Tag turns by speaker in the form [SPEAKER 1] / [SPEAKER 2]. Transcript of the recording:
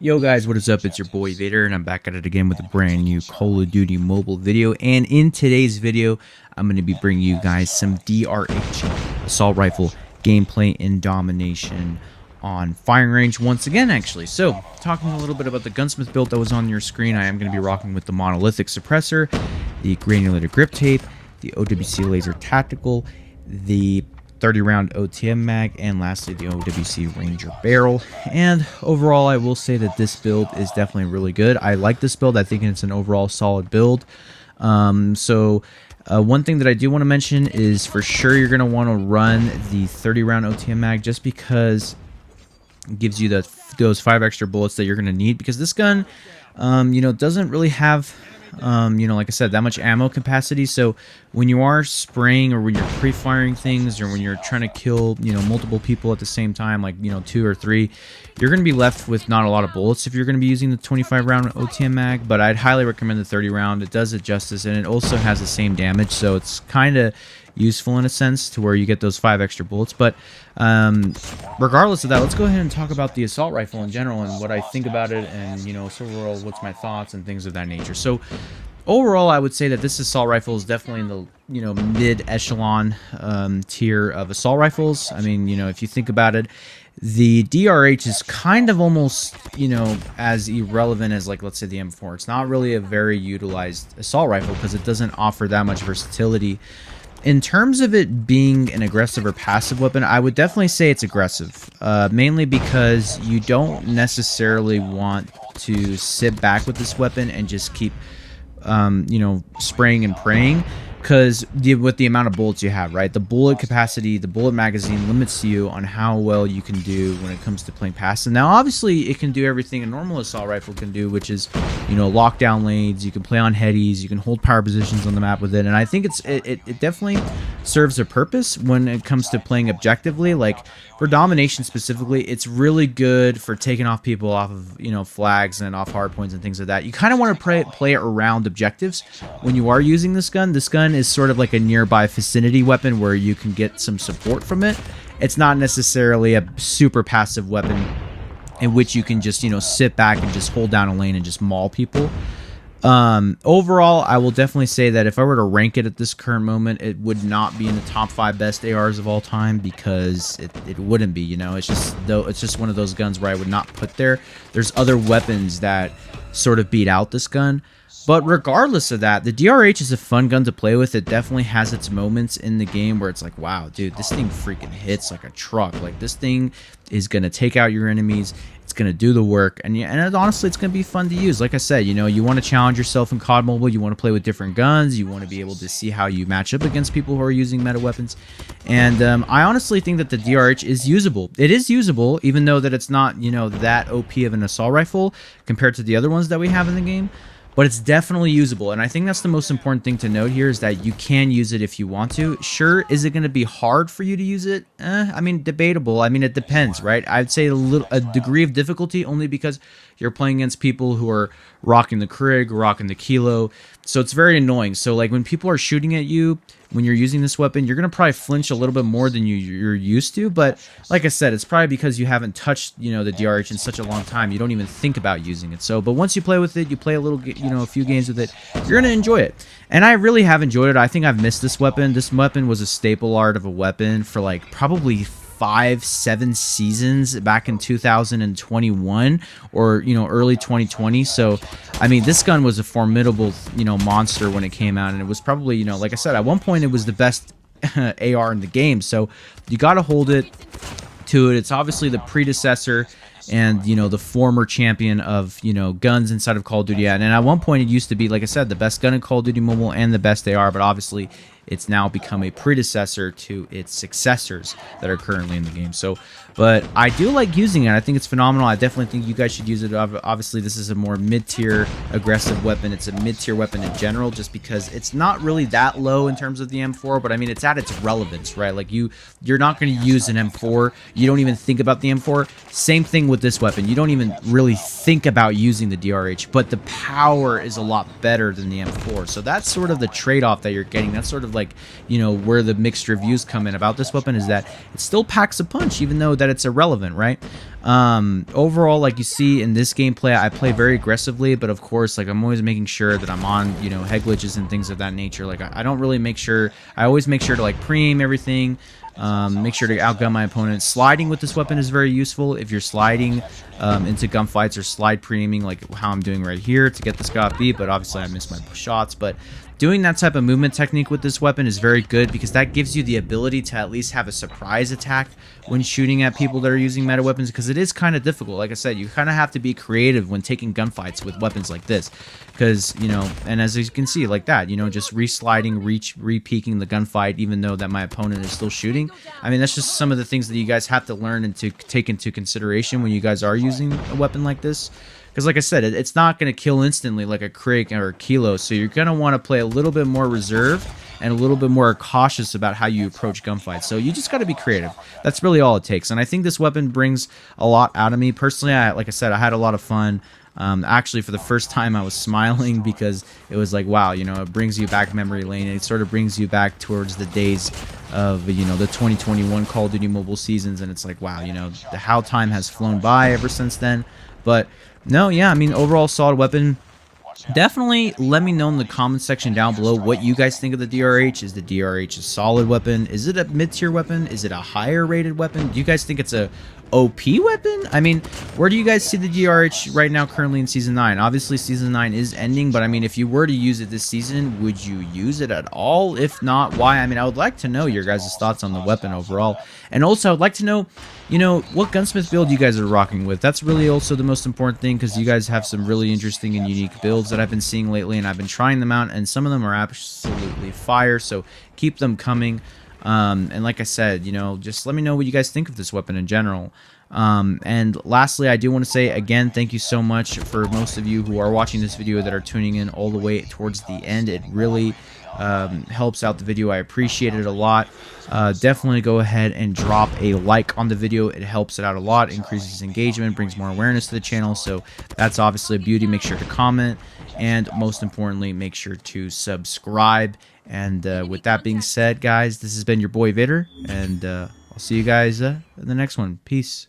[SPEAKER 1] Yo guys, what is up? It's your boy Vader, and I'm back at it again with a brand new Call of Duty mobile video. And in today's video, I'm going to be bringing you guys some DRH assault rifle gameplay and domination on firing range once again, actually. So, talking a little bit about the Gunsmith build that was on your screen, I am going to be rocking with the monolithic suppressor, the granulated grip tape, the OWC laser tactical, the 30-round OTM mag, and lastly the OWC Ranger barrel. And overall, I will say that this build is definitely really good. I like this build. I think it's an overall solid build. One thing that I do want to mention is for sure you're going to want to run the 30-round OTM mag, just because it gives you those 5 extra bullets that you're going to need, because this gun doesn't really have like I said, that much ammo capacity. So when you are spraying, or when you're pre-firing things, or when you're trying to kill multiple people at the same time, like 2 or 3, you're going to be left with not a lot of bullets if you're going to be using the 25-round OTM mag. But I'd highly recommend the 30-round. It does it justice, and it also has the same damage, so it's kind of useful in a sense to where you get those 5 extra bullets. But regardless of that, let's go ahead and talk about the assault rifle in general and what I think about it, and so overall what's my thoughts and things of that nature. So overall, I would say that this assault rifle is definitely in the mid-echelon tier of assault rifles. I mean, if you think about it, the DRH is kind of almost as irrelevant as, like, let's say the M4. It's not really a very utilized assault rifle because it doesn't offer that much versatility. In terms of it being an aggressive or passive weapon, I would definitely say it's aggressive, mainly because you don't necessarily want to sit back with this weapon and just keep spraying and praying, because with the amount of bullets you have, right? The bullet capacity, the bullet magazine limits you on how well you can do when it comes to playing passive. Now, obviously, it can do everything a normal assault rifle can do, which is, lock down lanes. You can play on headies. You can hold power positions on the map with it. And I think it definitely serves a purpose when it comes to playing objectively. Like, for domination specifically, it's really good for taking off people off of, flags and off hard points and things like that. You kind of want to play it around objectives when you are using this gun. This gun is sort of like a nearby vicinity weapon where you can get some support from it. It's not necessarily a super passive weapon in which you can just sit back and just hold down a lane and just maul people. Overall, I will definitely say that if I were to rank it at this current moment, it would not be in the top 5 best ARs of all time, because it wouldn't be. It's just one of those guns where I would not put there. There's other weapons that sort of beat out this gun. But regardless of that, the DRH is a fun gun to play with. It definitely has its moments in the game where it's like, wow, dude, this thing freaking hits like a truck. Like, this thing is going to take out your enemies. It's going to do the work. And honestly, it's going to be fun to use. Like I said, you want to challenge yourself in COD Mobile. You want to play with different guns. You want to be able to see how you match up against people who are using meta weapons. And I honestly think that the DRH is usable. It is usable, even though that it's not, that OP of an assault rifle compared to the other ones that we have in the game. But it's definitely usable, and I think that's the most important thing to note here, is that you can use it if you want to. Sure, is it going to be hard for you to use it? I mean, debatable. I mean, it depends, right? I'd say a degree of difficulty, only because you're playing against people who are rocking the Krig, rocking the Kilo, so it's very annoying. So, like, when people are shooting at you, when you're using this weapon, you're going to probably flinch a little bit more than you're used to. But like I said, it's probably because you haven't touched, the DRH in such a long time. You don't even think about using it. So, but once you play with it, you play a little, a few games with it, you're going to enjoy it. And I really have enjoyed it. I think I've missed this weapon. This weapon was a staple art of a weapon for like probably 5-7 seasons back in 2021 or early 2020. So I mean, this gun was a formidable monster when it came out, and it was probably like I said, at one point it was the best AR in the game. So you got to hold it to it. It's obviously the predecessor and the former champion of guns inside of Call of Duty. And at one point it used to be, like I said, the best gun in Call of Duty Mobile and the best AR, but obviously it's now become a predecessor to its successors that are currently in the game. So, but I do like using it. I think it's phenomenal. I definitely think you guys should use it. Obviously, this is a more mid-tier aggressive weapon. It's a mid-tier weapon in general, just because it's not really that low in terms of the M4, but I mean, it's at its relevance, right? Like, you're not going to use an M4. You don't even think about the M4. Same thing with this weapon. You don't even really think about using the DRH, but the power is a lot better than the M4. So that's sort of the trade-off that you're getting. That's sort of like, where the mixed reviews come in about this weapon, is that it still packs a punch, even though that it's irrelevant, right? Overall, like you see in this gameplay, I play very aggressively, but of course, like I'm always making sure that I'm on, you know, head glitches and things of that nature. Like I don't really make sure, I always make sure to like pre-aim everything, make sure to outgun my opponent. Sliding with this weapon is very useful if you're sliding into gunfights, or slide pre-aiming like how I'm doing right here to get this guy beat, but obviously I missed my shots. But doing that type of movement technique with this weapon is very good, because that gives you the ability to at least have a surprise attack when shooting at people that are using meta weapons, because it is kind of difficult. Like I said, you kind of have to be creative when taking gunfights with weapons like this, because, you know, and as you can see, like that, you know, just re-sliding, re-peeking the gunfight, even though that my opponent is still shooting. I mean, that's just some of the things that you guys have to learn and to take into consideration when you guys are using a weapon like this. Because like I said, it's not going to kill instantly like a Craig or a Kilo, so you're going to want to play a little bit more reserved and a little bit more cautious about how you approach gunfights. So you just got to be creative. That's really all it takes. And I think this weapon brings a lot out of me. Personally, like I said, I had a lot of fun. Actually, for the first time, I was smiling because it was like, wow, you know, it brings you back memory lane. It sort of brings you back towards the days of, you know, the 2021 Call of Duty mobile seasons. And it's like, wow, you know, how time has flown by ever since then. But no, yeah, I mean, overall solid weapon. Definitely let me know in the comment section down below what you guys think of the DRH. Is the DRH a solid weapon? Is it a mid-tier weapon? Is it a higher rated weapon? Do you guys think it's a OP weapon? I mean, where do you guys see the DRH right now currently in Season 9? Obviously, Season 9 is ending, but I mean, if you were to use it this season, would you use it at all? If not, why? I mean, I would like to know your guys' thoughts on the weapon overall. And also, I would like to know, you know, what Gunsmith build you guys are rocking with. That's really also the most important thing, because you guys have some really interesting and unique builds that I've been seeing lately, and I've been trying them out, and some of them are absolutely fire, so keep them coming. And like I said, you know, just let me know what you guys think of this weapon in general. And lastly, I do want to say again, thank you so much for most of you who are watching this video that are tuning in all the way towards the end. It really helps out the video. I appreciate it a lot. Definitely go ahead and drop a like on the video. It helps it out a lot, increases engagement, brings more awareness to the channel, so that's obviously a beauty. Make sure to comment, and most importantly, make sure to subscribe. And with that being said, guys, this has been your boy Vader, and I'll see you guys in the next one. Peace.